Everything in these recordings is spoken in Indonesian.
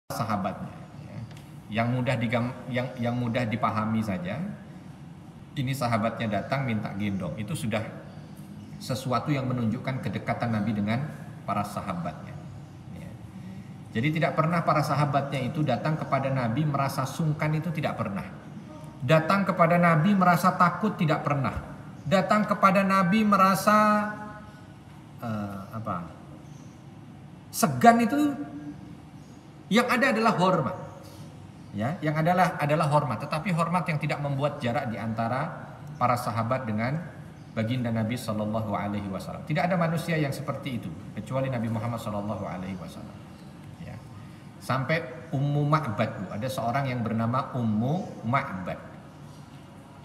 sahabatnya, ya. yang mudah dipahami saja. Ini sahabatnya datang minta gendong, itu sudah sesuatu yang menunjukkan kedekatan Nabi dengan para sahabatnya, ya. Jadi tidak pernah para sahabatnya itu datang kepada Nabi merasa sungkan, itu tidak pernah. Datang kepada Nabi merasa takut, tidak pernah. Datang kepada Nabi merasa segan, itu yang ada adalah hormat, ya, yang adalah hormat, tetapi hormat yang tidak membuat jarak di antara para sahabat dengan baginda Nabi Shallallahu Alaihi Wasallam. Tidak ada manusia yang seperti itu kecuali Nabi Muhammad Shallallahu Alaihi Wasallam. Ya. Sampai Ummu Ma'bad, ada seorang yang bernama Ummu Ma'bad.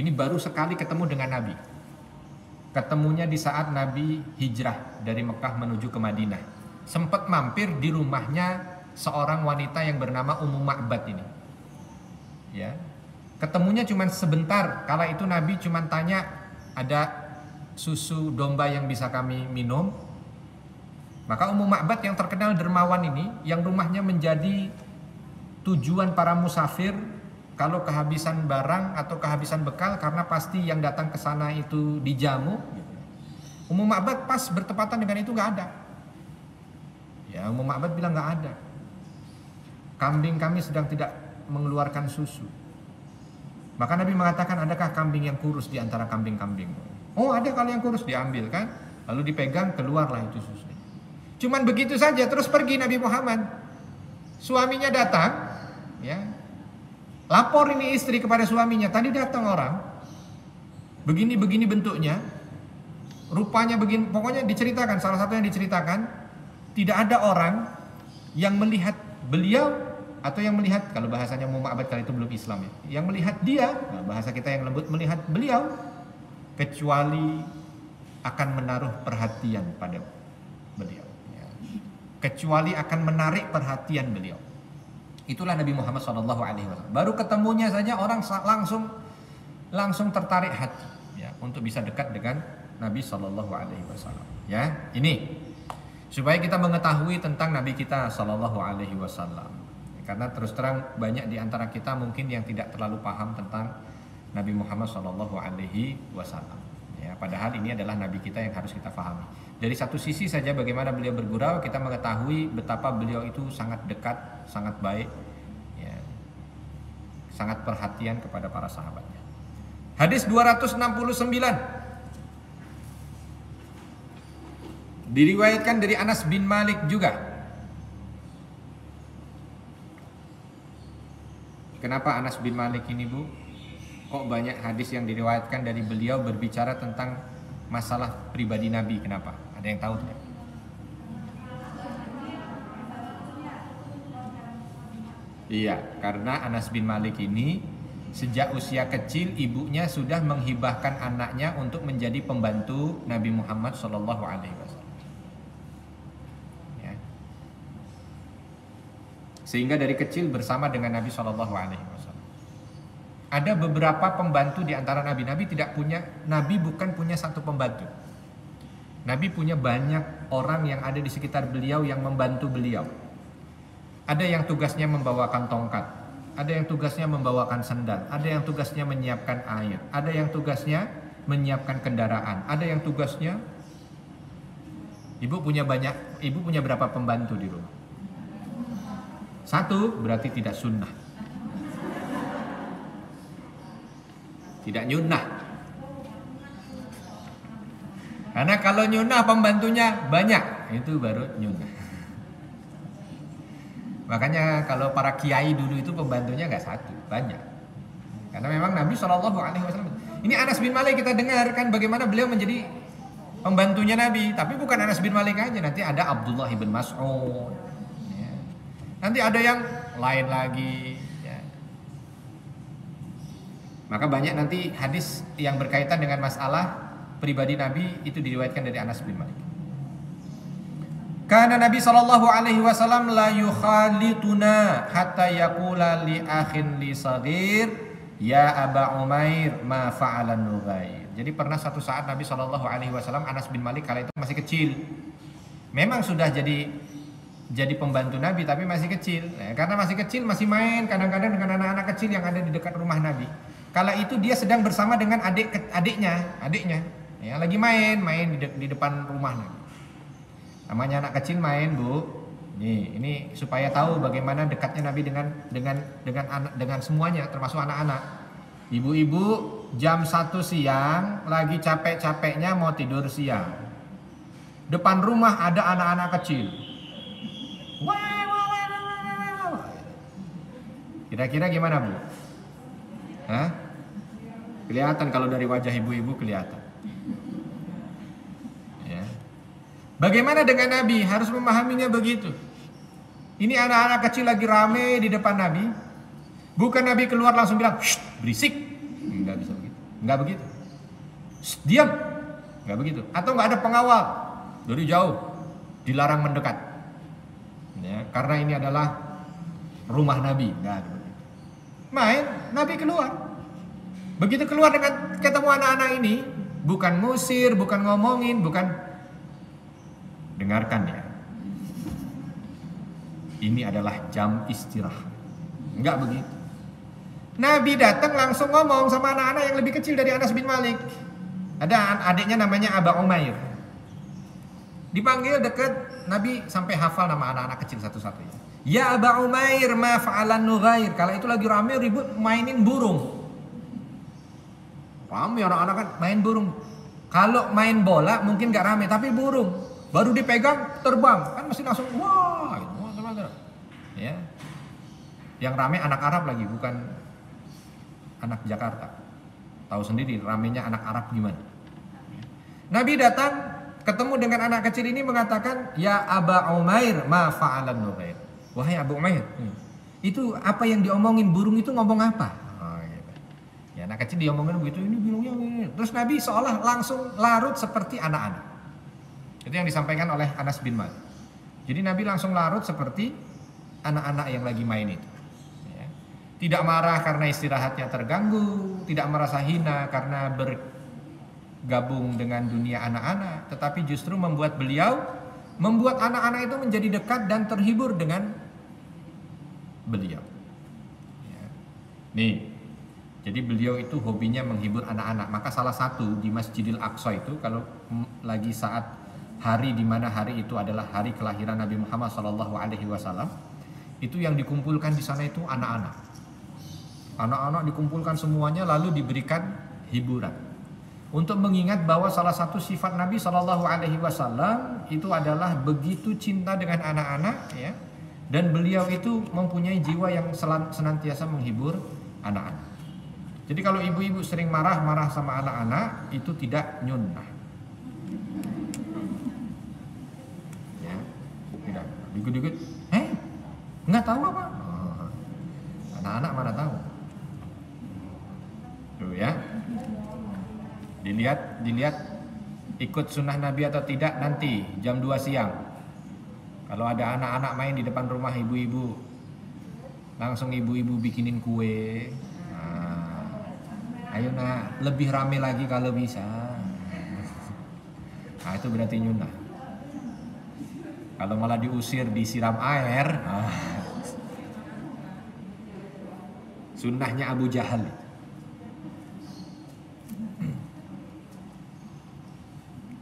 Ini baru sekali ketemu dengan Nabi. Ketemunya di saat Nabi hijrah dari Mekah menuju ke Madinah. Sempat mampir di rumahnya seorang wanita yang bernama Ummu Ma'bad ini, ya. Ketemunya cuma sebentar. Kala itu Nabi cuma tanya, ada susu domba yang bisa kami minum. Maka Ummu Ma'bad yang terkenal dermawan ini, yang rumahnya menjadi tujuan para musafir kalau kehabisan barang atau kehabisan bekal, karena pasti yang datang ke sana itu dijamu. Ummu Ma'bad pas bertepatan dengan itu nggak ada. Ya, Ummu Ma'bad bilang nggak ada. Kambing kami sedang tidak mengeluarkan susu. Maka Nabi mengatakan, adakah kambing yang kurus di antara kambing-kambing? Oh, ada. Kalau yang kurus diambil kan, lalu dipegang, keluarlah itu susunya. Cuman begitu saja, terus pergi Nabi Muhammad. Suaminya datang, ya. Lapor ini istri kepada suaminya, tadi datang orang, begini-begini bentuknya, rupanya begini, pokoknya diceritakan. Salah satu yang diceritakan, tidak ada orang yang melihat beliau, atau yang melihat, kalau bahasanya Ummu Ma'bad kali itu belum Islam, ya, yang melihat dia, nah bahasa kita yang lembut, melihat beliau, kecuali akan menaruh perhatian pada beliau, ya. Kecuali akan menarik perhatian beliau. Itulah Nabi Muhammad SAW. Baru ketemunya saja orang langsung tertarik hati, ya, untuk bisa dekat dengan Nabi SAW. Ya, ini supaya kita mengetahui tentang Nabi kita SAW. Karena terus terang banyak di antara kita mungkin yang tidak terlalu paham tentang Nabi Muhammad SAW. Ya, padahal ini adalah Nabi kita yang harus kita pahami. Dari satu sisi saja bagaimana beliau bergurau, kita mengetahui betapa beliau itu sangat dekat, sangat baik, ya, sangat perhatian kepada para sahabatnya. Hadis 269 diriwayatkan dari Anas bin Malik juga. Kenapa Anas bin Malik ini, Bu? Kok banyak hadis yang diriwayatkan dari beliau berbicara tentang masalah pribadi Nabi? Kenapa? Ada yang tahu tidak? Iya, karena Anas bin Malik ini sejak usia kecil ibunya sudah menghibahkan anaknya untuk menjadi pembantu Nabi Muhammad SAW. Ya. Sehingga dari kecil bersama dengan Nabi SAW. Ada beberapa pembantu di antara Nabi. Nabi bukan punya satu pembantu. Nabi punya banyak orang yang ada di sekitar beliau yang membantu beliau. Ada yang tugasnya membawakan tongkat, ada yang tugasnya membawakan sendal, ada yang tugasnya menyiapkan air, ada yang tugasnya menyiapkan kendaraan, ada yang tugasnya. Ibu punya berapa pembantu di rumah? Satu, berarti tidak sunnah. Tidak nyunnah. Karena kalau nyunnah pembantunya banyak, itu baru nyunnah. Makanya kalau para kiai dulu itu pembantunya nggak satu, banyak. Karena memang Nabi SAW. Ini Anas bin Malik kita dengarkan bagaimana beliau menjadi pembantunya Nabi. Tapi bukan Anas bin Malik aja, nanti ada Abdullah bin Mas'ud. Ya. Nanti ada yang lain lagi. Maka banyak nanti hadis yang berkaitan dengan masalah pribadi Nabi itu diriwayatkan dari Anas bin Malik. Karena Nabi SAW la yukhalituna hatta yaqula li akhin li saghir ya Aba Umair ma fa'alan nughair. Jadi pernah satu saat Nabi SAW, Anas bin Malik kala itu masih kecil. Memang sudah jadi jadi pembantu Nabi tapi masih kecil. Nah, karena masih kecil masih main kadang-kadang dengan anak-anak kecil yang ada di dekat rumah Nabi. Kala itu dia sedang bersama dengan adiknya, ya lagi main di depan rumah Nabi. Namanya anak kecil main, Bu. Nih, ini supaya tahu bagaimana dekatnya Nabi dengan semuanya termasuk anak-anak. Ibu-ibu jam 1 siang lagi capek-capeknya mau tidur siang. Depan rumah ada anak-anak kecil. Kira-kira gimana, Bu? Hah? Kelihatan kalau dari wajah ibu-ibu kelihatan. Ya. Bagaimana dengan Nabi? Harus memahaminya begitu. Ini anak-anak kecil lagi rame di depan Nabi. Bukan Nabi keluar langsung bilang, "Shh, berisik." Enggak bisa begitu. Enggak begitu. "Shh, diam." Enggak begitu. Atau enggak ada pengawal. Dari jauh dilarang mendekat. Ya, karena ini adalah rumah Nabi. Enggak ada begitu. Main, Nabi keluar. Begitu keluar dengan ketemu anak-anak ini, bukan ngusir, bukan ngomongin, bukan dengarkan ya. Ini adalah jam istirahat. Enggak begitu. Nabi datang langsung ngomong sama anak-anak yang lebih kecil dari Anas bin Malik. Ada adiknya namanya Aba Umair. Dipanggil dekat, Nabi sampai hafal nama anak-anak kecil satu-satu. Ya Aba Umair, ma fa'alan nughair. Kala itu lagi rame ribut mainin burung. Rame anak-anak kan main burung. Kalau main bola mungkin gak rame, tapi burung baru dipegang terbang kan mesti langsung wah, gitu. Ya. Yang rame anak Arab lagi, bukan anak Jakarta. Tahu sendiri ramenya anak Arab gimana. Nabi datang ketemu dengan anak kecil ini mengatakan, "Ya Aba Umair, ma fa'alan nughair." Wahai Abu Umair, itu apa yang diomongin burung itu ngomong apa? Ya, anak kecil diomongin begitu, ini bilangnya ini. Terus Nabi seolah langsung larut seperti anak-anak. Itu yang disampaikan oleh Anas bin Malik. Jadi Nabi langsung larut seperti anak-anak yang lagi main itu. Ya. Tidak marah karena istirahatnya terganggu, tidak merasa hina karena bergabung dengan dunia anak-anak, tetapi justru membuat anak-anak itu menjadi dekat dan terhibur dengan beliau. Ya. Nih. Jadi beliau itu hobinya menghibur anak-anak. Maka salah satu di Masjidil Aqsa itu kalau lagi saat hari di mana hari itu adalah hari kelahiran Nabi Muhammad SAW, itu yang dikumpulkan di sana itu anak-anak. Anak-anak dikumpulkan semuanya lalu diberikan hiburan. Untuk mengingat bahwa salah satu sifat Nabi SAW itu adalah begitu cinta dengan anak-anak, ya, dan beliau itu mempunyai jiwa yang senantiasa menghibur anak-anak. Jadi kalau ibu-ibu sering marah-marah sama anak-anak, itu tidak nyunnah. Ya, tidak. Dikit-dikit, nggak tahu apa? Anak-anak mana tahu? Tuh ya. Dilihat ikut sunnah Nabi atau tidak nanti jam 2 siang. Kalau ada anak-anak main di depan rumah ibu-ibu, langsung ibu-ibu bikinin kue. Ayo nak, lebih rame lagi kalau bisa. Nah, itu berarti nyunnah. Kalau malah diusir, disiram air, sunnahnya Abu Jahal.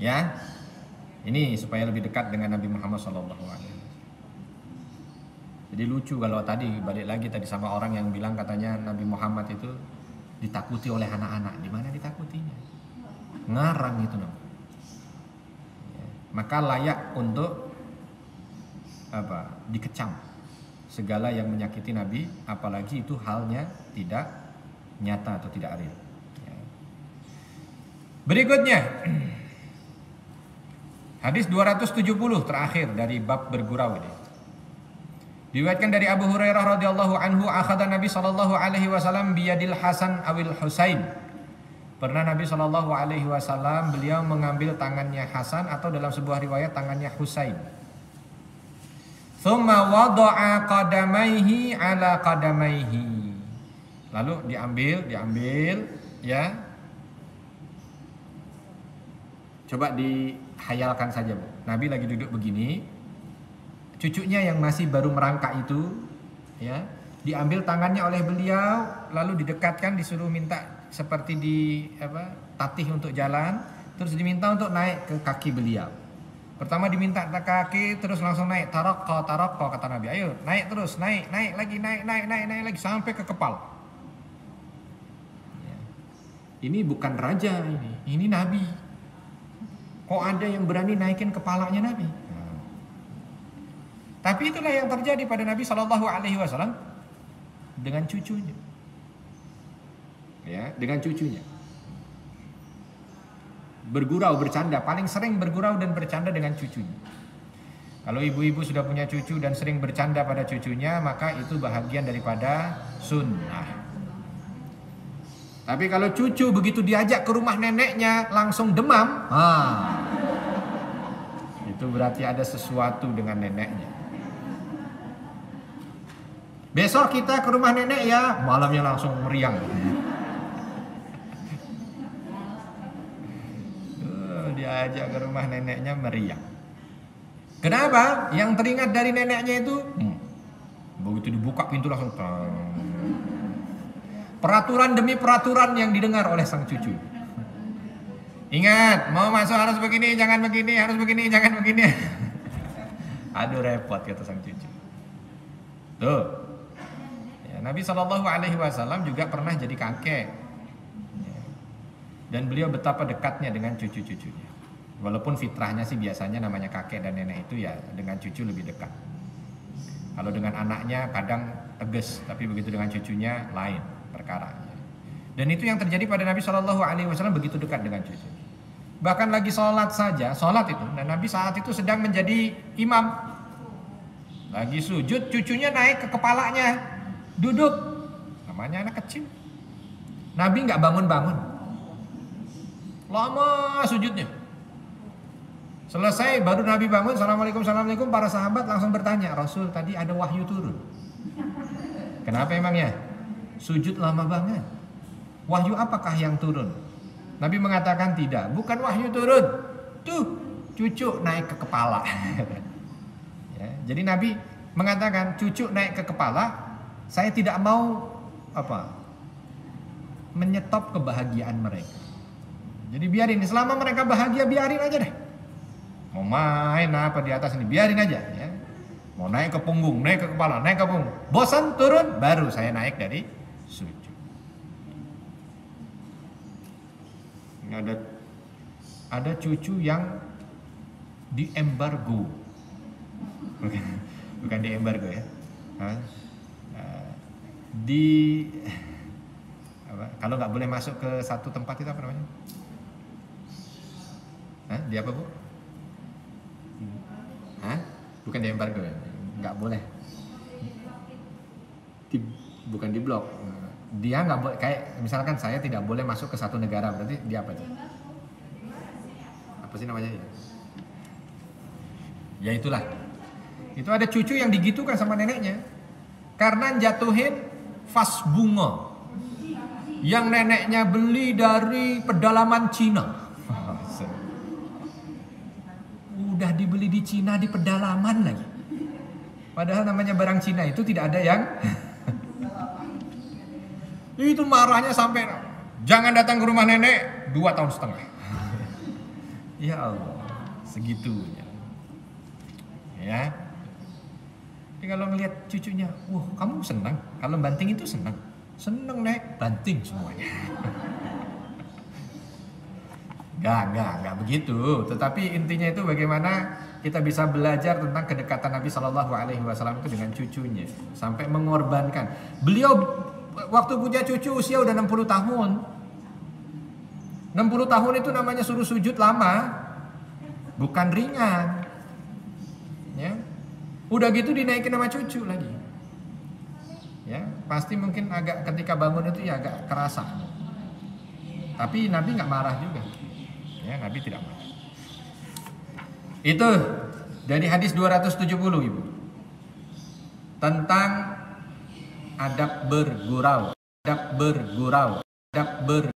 Ya, ini supaya lebih dekat dengan Nabi Muhammad SAW. Jadi lucu kalau tadi balik lagi sama orang yang bilang katanya Nabi Muhammad itu ditakuti oleh anak-anak. Di mana ditakutinya? Ngarang itu namanya. Ya. Maka layak untuk dikecam segala yang menyakiti Nabi, apalagi itu halnya tidak nyata atau tidak real. Ya. Berikutnya hadis 270 terakhir dari bab bergurau ini. Diriwayatkan dari Abu Hurairah radhiyallahu anhu, akhadha Nabi sallallahu alaihi wasallam biyadil Hasan awil Husain. Pernah Nabi sallallahu alaihi wasallam beliau mengambil tangannya Hasan atau dalam sebuah riwayat tangannya Husain. Tsumma wada'a qadamaihi ala qadamaihi. Lalu diambil ya. Coba dihayalkan saja, Bu. Nabi lagi duduk begini. cucunya yang masih baru merangkak itu, ya, diambil tangannya oleh beliau, lalu didekatkan, disuruh minta seperti tatih untuk jalan, terus diminta untuk naik ke kaki beliau. Pertama diminta ke kaki, terus langsung naik, taraqqa kata Nabi. Ayo naik terus, naik lagi, naik lagi sampai ke kepala. Ya. Ini bukan raja ini Nabi. Kok ada yang berani naikin kepalanya Nabi? Nah. Tapi itulah yang terjadi pada Nabi Shallallahu Alaihi Wasallam dengan cucunya. Ya, dengan cucunya. Bergurau, bercanda, paling sering bergurau dan bercanda dengan cucunya. Kalau ibu-ibu sudah punya cucu dan sering bercanda pada cucunya, maka itu bahagian daripada sunnah. Tapi kalau cucu begitu diajak ke rumah neneknya langsung demam, itu berarti ada sesuatu dengan neneknya. Besok kita ke rumah nenek ya, malamnya langsung meriang. Diajak ke rumah neneknya meriang. Kenapa? Yang teringat dari neneknya itu begitu dibuka pintu langsung peraturan demi peraturan yang didengar oleh sang cucu. Ingat, mau masuk harus begini, jangan begini, harus begini, jangan begini. Aduh repot kata sang cucu. Tuh. Ya, Nabi Shallallahu Alaihi Wasallam juga pernah jadi kakek. Dan beliau betapa dekatnya dengan cucu-cucunya. Walaupun fitrahnya sih biasanya namanya kakek dan nenek itu ya dengan cucu lebih dekat. Kalau dengan anaknya kadang tegas, tapi begitu dengan cucunya lain perkara. Dan itu yang terjadi pada Nabi Shallallahu Alaihi Wasallam, begitu dekat dengan cucu. Bahkan lagi sholat saja, sholat itu, dan Nabi saat itu sedang menjadi imam. Lagi sujud, cucunya naik ke kepalanya, duduk. Namanya anak kecil. Nabi nggak bangun-bangun. Lama sujudnya. Selesai baru Nabi bangun, Assalamualaikum, para sahabat langsung bertanya, Rasul tadi ada wahyu turun. Kenapa emangnya? Sujud lama banget. Wahyu apakah yang turun? Nabi mengatakan tidak, bukan wahyu turun. Tuh, cucu naik ke kepala. Ya, jadi Nabi mengatakan cucu naik ke kepala, saya tidak mau menyetop kebahagiaan mereka. Jadi biarin, selama mereka bahagia biarin aja deh. Mau main apa di atas ini biarin aja ya. Mau naik ke punggung, naik ke kepala, naik ke punggung. Bosan turun, baru saya naik dari sujud. Ini ada cucu yang diembargo. Bukan diembargo ya. Kalau nggak boleh masuk ke satu tempat itu apa namanya? Di apa bu? Bukan di embargo ya? Nggak boleh. Bukan di blok. Dia nggak boleh, kayak misalkan saya tidak boleh masuk ke satu negara, berarti dia apa itu? Apa sih namanya? Ya itulah. Itu ada cucu yang digitukan sama neneknya karena jatuhin vas bunga yang neneknya beli dari pedalaman Cina. Udah dibeli di Cina di pedalaman lagi. Padahal namanya barang Cina itu tidak ada yang itu marahnya sampai jangan datang ke rumah nenek 2,5 tahun. Ya Allah, segitunya. Ya. Jadi kalau ngelihat cucunya, wah kamu senang. Kalau banting itu senang. Senang nek, banting semuanya. Gak begitu. Tetapi intinya itu bagaimana kita bisa belajar tentang kedekatan Nabi Shallallahu Alaihi Wasallam itu dengan cucunya sampai mengorbankan. Beliau waktu punya cucu usia udah 60 tahun. 60 tahun itu namanya suruh sujud lama, bukan ringan. Ya, udah gitu dinaikin sama cucu lagi. Ya, pasti mungkin agak ketika bangun itu ya agak kerasa. Tapi Nabi nggak marah juga. Ya, Nabi tidak marah. Itu dari hadis 270 Ibu. Tentang adab bergurau.